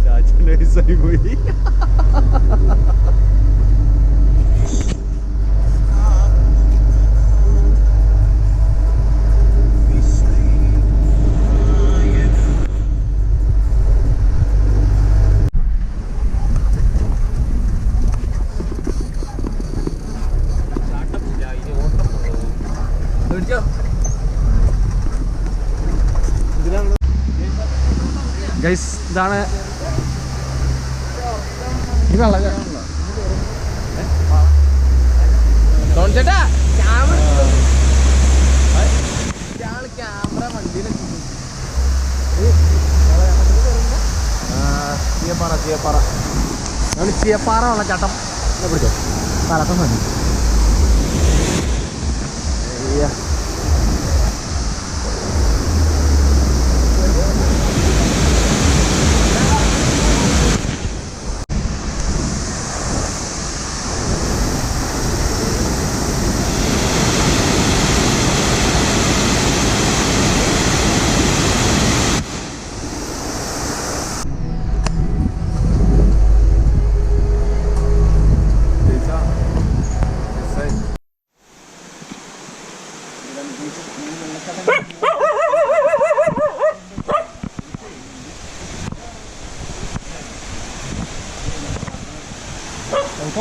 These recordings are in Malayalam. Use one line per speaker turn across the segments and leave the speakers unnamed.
ചാച്ചനെ പോയി. ഗൈസ് ഇതാണ് ചേട്ടാ ക്യാമറ വണ്ടിയിൽ ചീയപ്പാറ വെള്ളച്ചാട്ടം പിടിച്ചോ സ്ഥലത്തും മതി.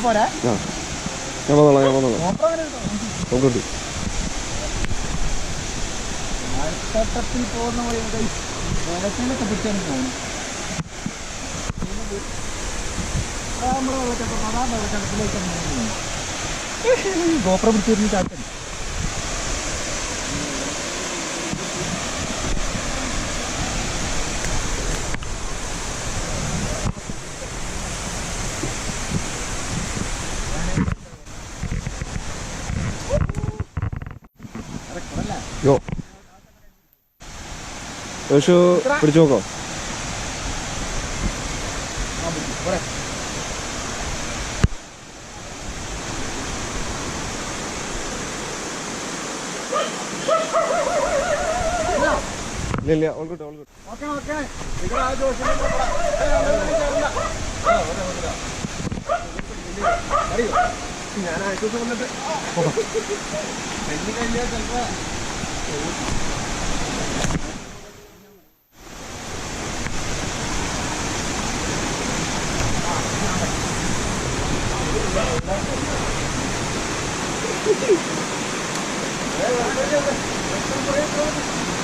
പോരാ ഞാൻ വന്നോളാം നോക്കട്ടെ. വെള്ളച്ചാട്ടത്തിൽ പോകുന്ന വെള്ളത്തിലൊക്കെ പിടിച്ചാണ് പോകുന്നത്. നമ്മുടെ വെള്ളച്ചാട്ടം സാധാരണ വെള്ളച്ചാട്ടത്തിലേക്കാണ് ഗോപ്ര പിടിച്ചിരുന്ന ചാട്ടൻ.
യോ പിടിച്ചു നോക്കോ. ഇല്ല ഓൾക്കിട്ടോ ഞാൻ ആഴ്ച വന്നിട്ട് കഴിഞ്ഞാൽ ചിലപ്പോ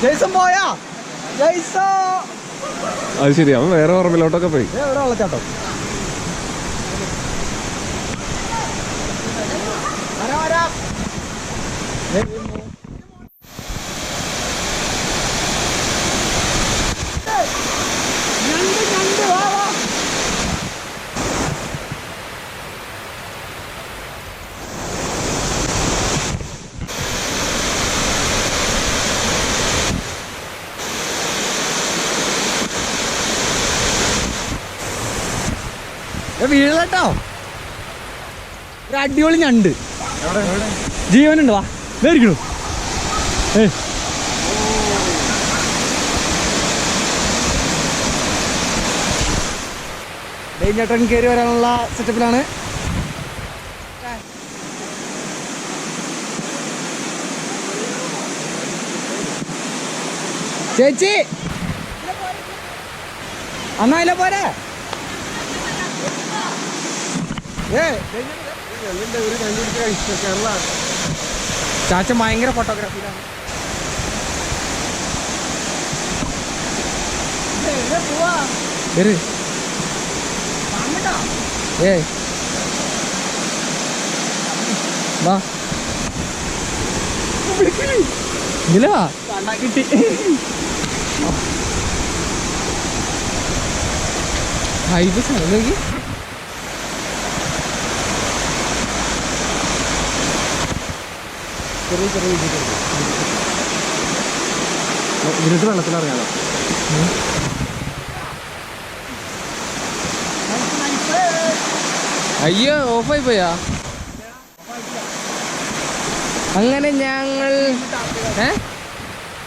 ജയ്സൺ പോയാ ജയ്സോ.
അത് ശരി, അവൻ വേറെ പറമ്പിലോട്ടൊക്കെ പോയി.
വേറെ വെള്ളച്ചാട്ടം വീഴട്ടോ. ഒരു അടിപൊളി ഞണ്ട് ജീവനുണ്ട്. വാ വേരിക്കണു. ചേട്ടൻ കയറി വരാനുള്ള സെറ്റപ്പിലാണ്. ചേച്ചി അന്നായില്ല പോരെ. ചാച്ചൻ ഭയങ്കര ഫോട്ടോഗ്രാഫിയിലാണ്. വാ ഇതിലാ കിട്ടി. ഇത് നോക്കി ചെറിയ ചെറിയ ഇതിലിട്ട് വെള്ളത്തിലറിയാലോ. അയ്യോ ഓഫായി പോയാ.
അങ്ങനെ ഞങ്ങൾ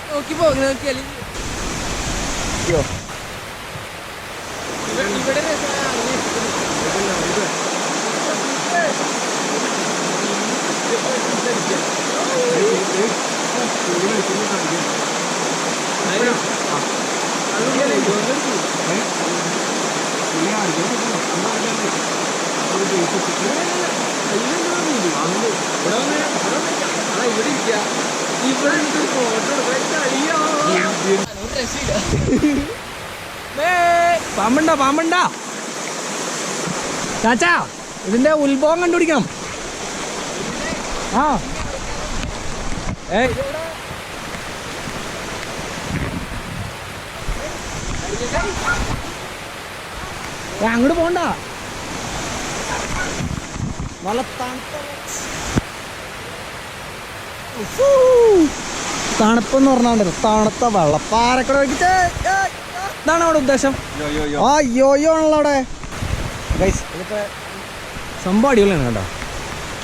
നോക്കി പോകും നോക്കിയാൽ ഇവിടെ പാമ്പുണ്ടോ പാമ്പുണ്ടോ ചാച്ചാ ഇതിന്റെ ഉത്ഭവം കണ്ടുപിടിക്കണം. ആ അങ്ങോട്ട് പോണ്ട. നല്ല തണുപ്പെന്ന് പറഞ്ഞാണ്ട് തണുത്ത വെള്ളപ്പാരക്കട വെച്ചിട്ട് ഇതാണ് അവിടെ ഉദ്ദേശം. ആ യോയോ ആണല്ലോ അവിടെ. സംഭവം അടിപൊളിയാണ് കേട്ടോ.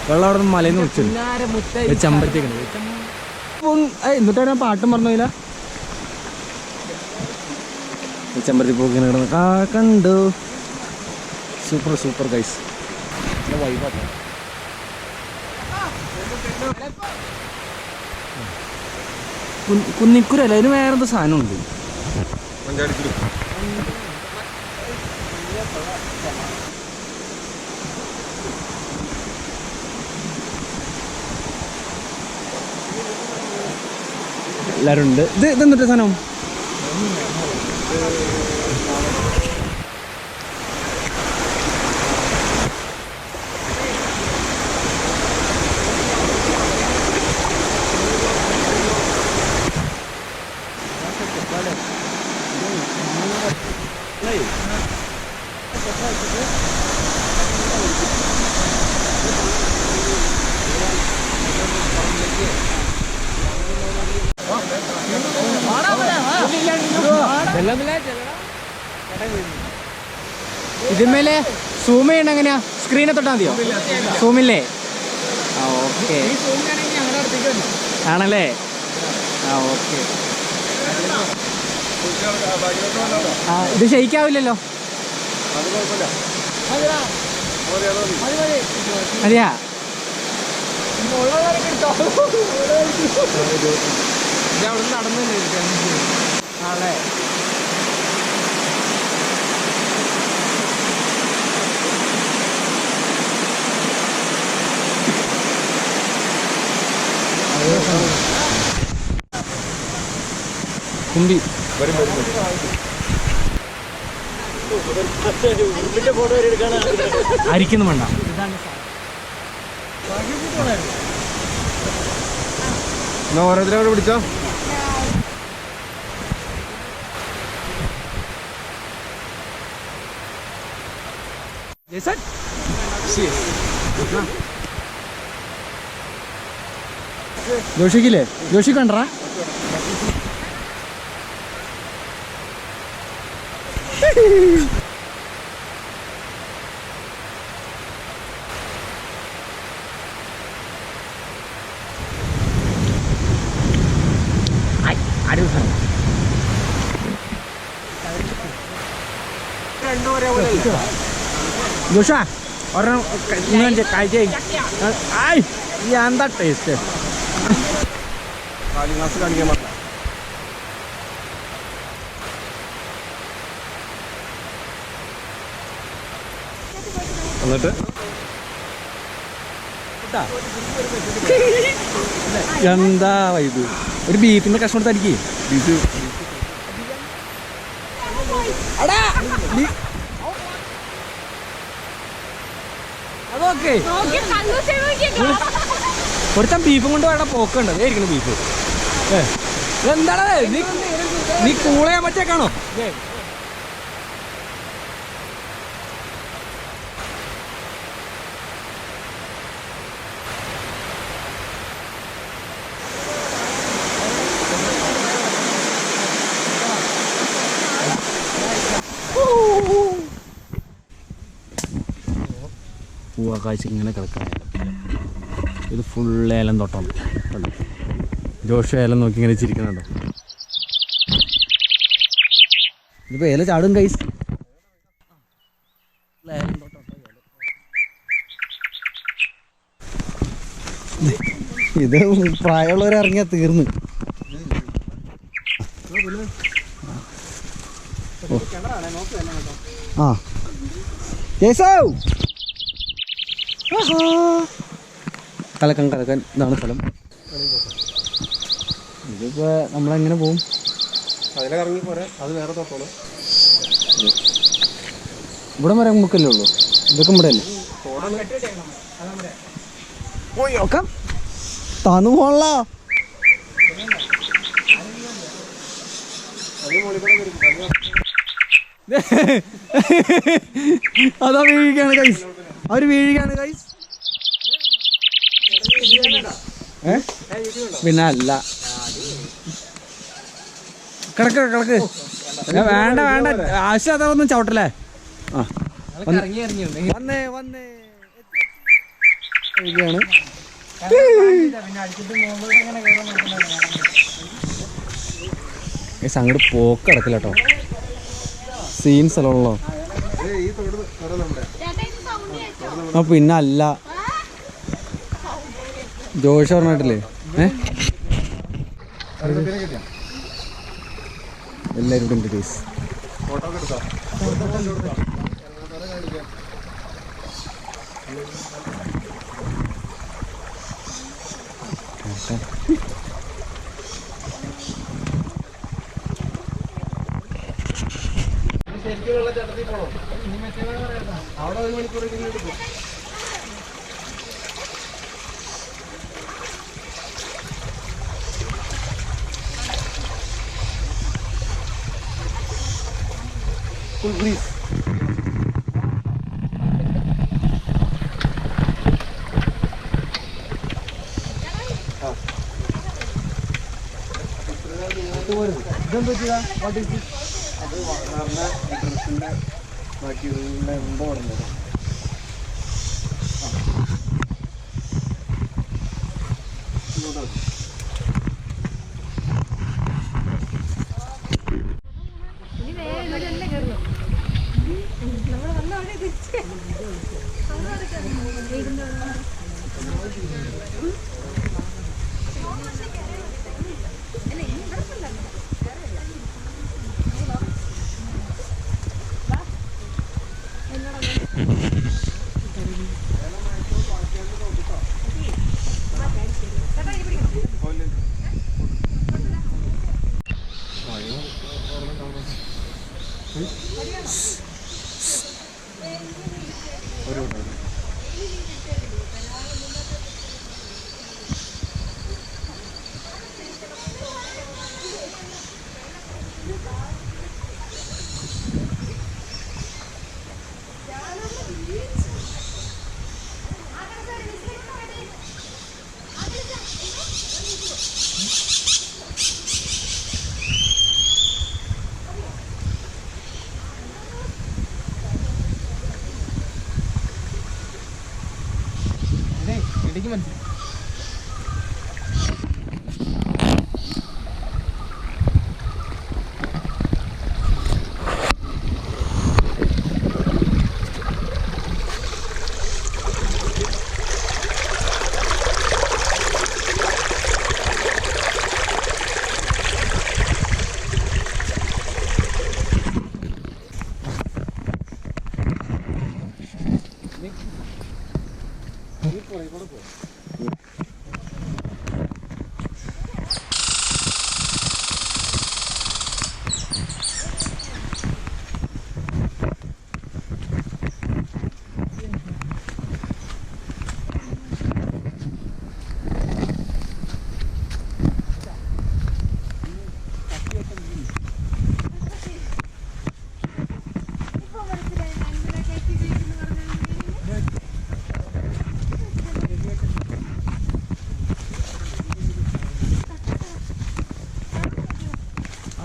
വെള്ളം അവിടെ നിന്ന് മലയിൽ നിന്ന് വിളിച്ചു ചമ്പരത്തേക്ക് എന്നിട്ടാണ് പാട്ടും പറഞ്ഞില്ല. ചെമ്പരത്തി പോക്കി കിടന്ന് കണ്ടു. Super super guys. വൈബാട്ടോ. കുന്നിക്കുരല്ല, അതിന് വേറെന്തോ സാധനമുണ്ട്. എല്ലാവരും ഉണ്ട്. ഇതെന്നിട്ട് സാധനം ഇതിന്മേലെ സൂം ചെയ്യണ്ട. എങ്ങനെയാ? സ്ക്രീനെ തൊട്ടാ മതിയോ? സൂമില്ലേ? ആ ഓക്കെ ആണല്ലേ. ആ ഓക്കെ. ആ ഇത് ഷെയ്ക്കാവില്ലല്ലോ. അതെയാ? ആണല്ലേ. കുമ്പി അരിക്കുന്നു വേണ്ട.
ഓരോരുത്തരവിടെ പിടിച്ചോ.
ജോഷിക്കില്ലേ? ജോഷി കണ്ടറാ? ജോഷ ഒരെണ്ണം കഴിച്ച എന്താ ടേസ്റ്റ്.
കാണിക്കാൻ പറ്റില്ല. എന്നിട്ട്
എന്താ ഇത്? ഒരു ബീഫിന്റെ കഷ്ണം എടുത്തടിക്കേ. ബീഫ് അതൊക്കെ ഒരുത്തൻ ബീഫും കൊണ്ട് വേണ്ട പോക്കുണ്ട്. ഇരിക്കണ ബീഫ് എന്താണ്? നീ കൂള ചെയ്യാൻ പറ്റേക്കാണോ? പൂവാക്കാഴ്ച ഇങ്ങനെ കിടക്കണം. ഇത് ഫുൾ ഏലം തോട്ടം. ജോഷു ഏലം നോക്കി ഇങ്ങനെ ചിരിക്കുന്നുണ്ടോ. ഇതിപ്പോൾ ഏല ചാടും കൈസ്. ഇത് പ്രായമുള്ളവരിറങ്ങിയാൽ തീർന്ന്. ആ കലക്കൻ കലക്കൻ ഇതാണ് സ്ഥലം. ഇതിപ്പോൾ നമ്മളെങ്ങനെ പോവും?
അതിലെ കറങ്ങി പോരെ, അത് വേറെ തോട്ടോളൂ.
ഇവിടെ വരെ നമുക്കല്ലേ ഉള്ളൂ, ഇതൊക്കെ ഇവിടെ അല്ലേ. പോയി നോക്കാം. തണു പോണല്ല. അതാ വീഴുകയാണ് കൈസ്, അവര് വീഴുകയാണ് കൈസ്. പിന്നെ അല്ല, കിടക്ക് കിടക്ക്. വേണ്ട വേണ്ട, ആവശ്യം അതൊന്നും ചവിട്ടല്ലേ. ആ വന്നേ വന്നേ ാണ് അങ്ങോട്ട് പോക്ക് കിടക്കില്ല കേട്ടോ, സീൻ സ്ഥലമുള്ളോ. ആ പിന്നെ അല്ല, ജോഷ് പറഞ്ഞിട്ടില്ലേ എല്ലാവരും ഇവിടെ ഉണ്ട് കേസ്.
അവിടെ 1 മണിക്കൂർ എടുക്കും. Full breeze. ഇതെന്താ ചെയ്യുക? What is this? അത് വളർന്ന ഡ്രസ്സിൻ്റെ ബാക്കിയുള്ള എന്തോ പറഞ്ഞത്.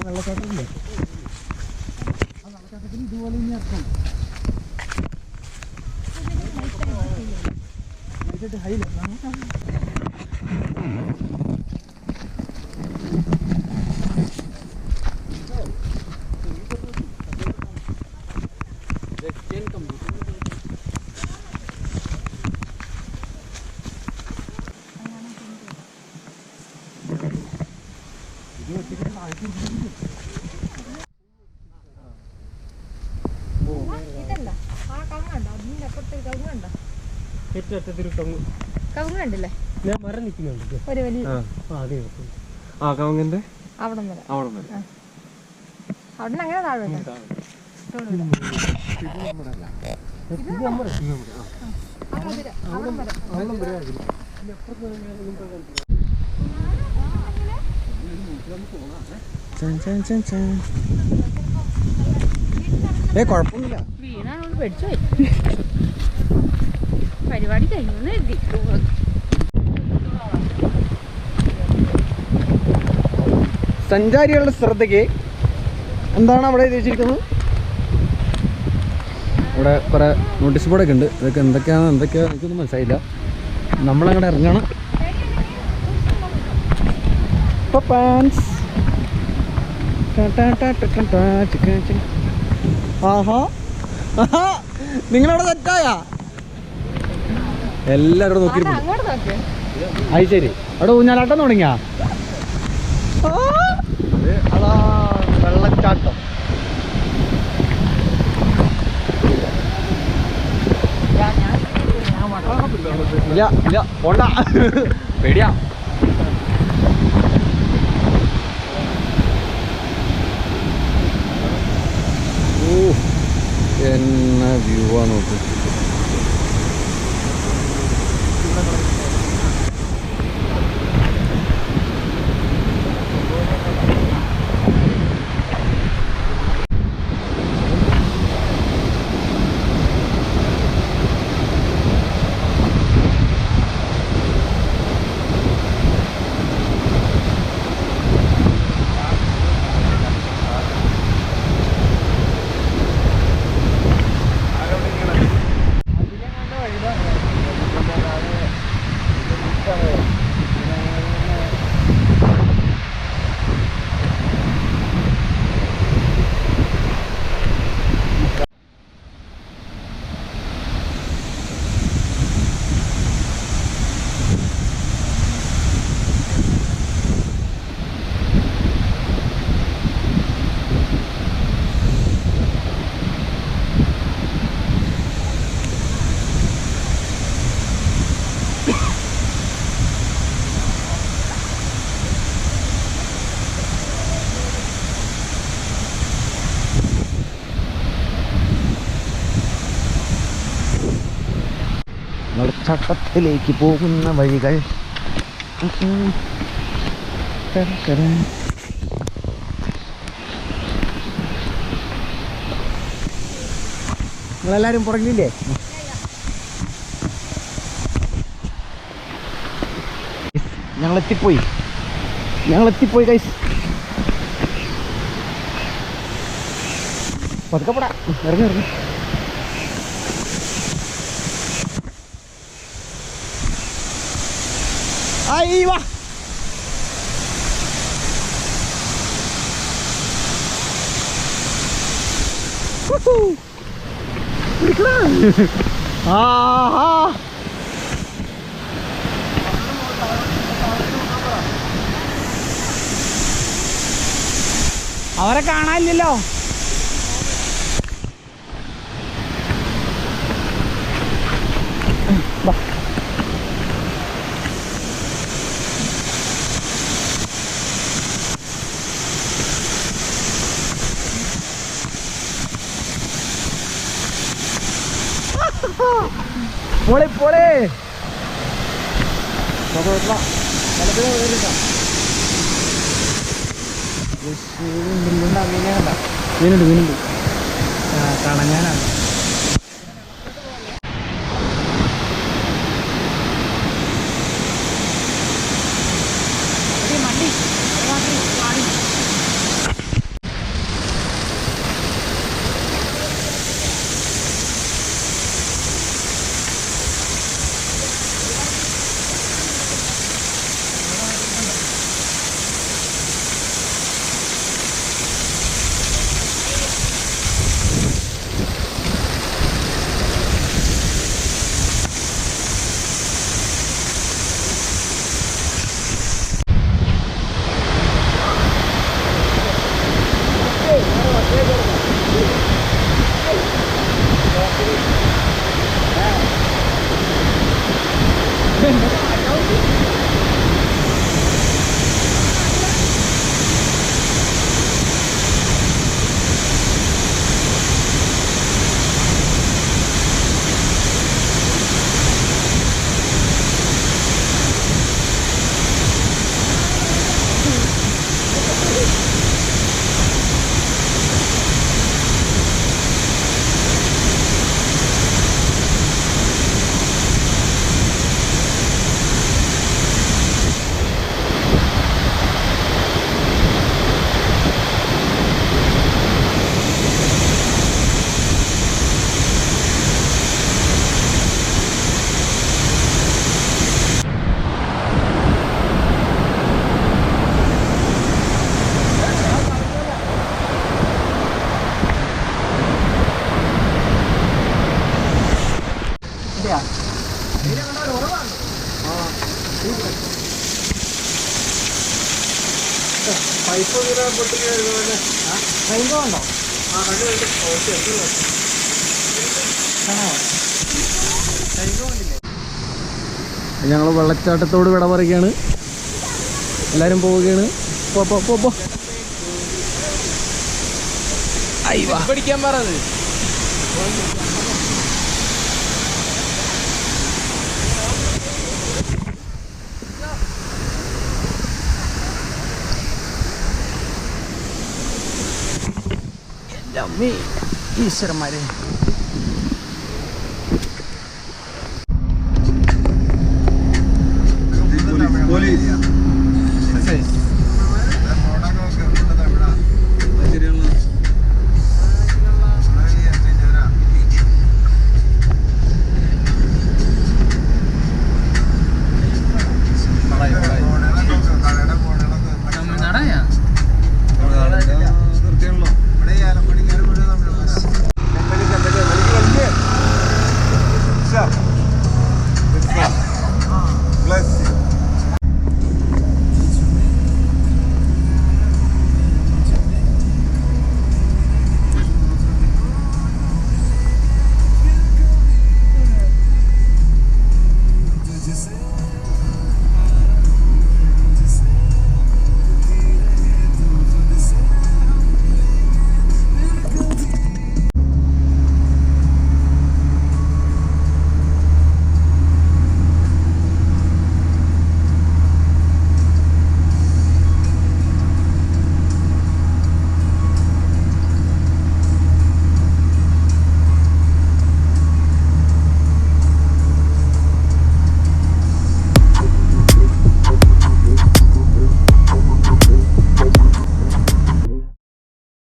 വെള്ളച്ചാട്ടത്തില്ലേ, ആ വെള്ളച്ചാട്ടത്തിന് ഇതുപോലെ ഇനി ഇറക്കണം. ഹൈല
കവുങ്ങണ്ടല്ലേ
ഞാൻ മരം നിൽക്കുന്നുണ്ട്
ഒരു വലിയ
കവുങ്ങിന്റെ
അവിടെ അവിടെ അങ്ങനെ താഴെ
കുഴപ്പമൊന്നുമില്ല.
വീണാണോണ്ട് പേടിച്ചു പോയി. പരിപാടി കഴിഞ്ഞു എഴുതി.
സഞ്ചാരികളുടെ ശ്രദ്ധയ്ക്ക് എന്താണ് അവിടെ എഴുതിയിരിക്കുന്നത്? ഇവിടെ കുറെ നോട്ടീസ് ബോർഡൊക്കെ ഉണ്ട്. ഇതൊക്കെ എന്തൊക്കെയാണ് എനിക്കൊന്നും മനസ്സിലായില്ല. നമ്മളങ്ങോട്ട് ഇറങ്ങണം. ആഹാ നിങ്ങളവിടെ തെറ്റായ എല്ലാവരും നോക്കിയിരുന്നു. അത് ശരി, അവിടെ ഊഞ്ഞാലാട്ടം തുടങ്ങിയാ? അതാ വെള്ളച്ചാട്ടം. ഇല്ല ഇല്ല പോണ്ട, പേടിയാ. ഓ എന്നാ വ്യൂ ആ നോക്ക്. വെള്ളച്ചാട്ടത്തിലേക്ക് പോകുന്ന വഴികൾ. നിങ്ങളെല്ലാരും പുറകിലില്ലേ? ഞങ്ങളെത്തിപ്പോയി ഗൈസ്. പതുക്കപ്പെടാ, ഇറങ്ങി. Ahí va. ആഹാ അവരെ കാണാനില്ലല്ലോ. പോളെ മീനുണ്ട്. കണങ്ങാനാണ്.
ഉണ്ട്.
പൈപ്പ്
റെയിൻബോ ഉണ്ടോ?
ഞങ്ങൾ വെള്ളച്ചാട്ടത്തോട് വിട പറയുകയാണ്. എല്ലാവരും പോവുകയാണ്. പോ
പഠിക്കാൻ പറഞ്ഞത്
ഈശ്വരന്മാരെ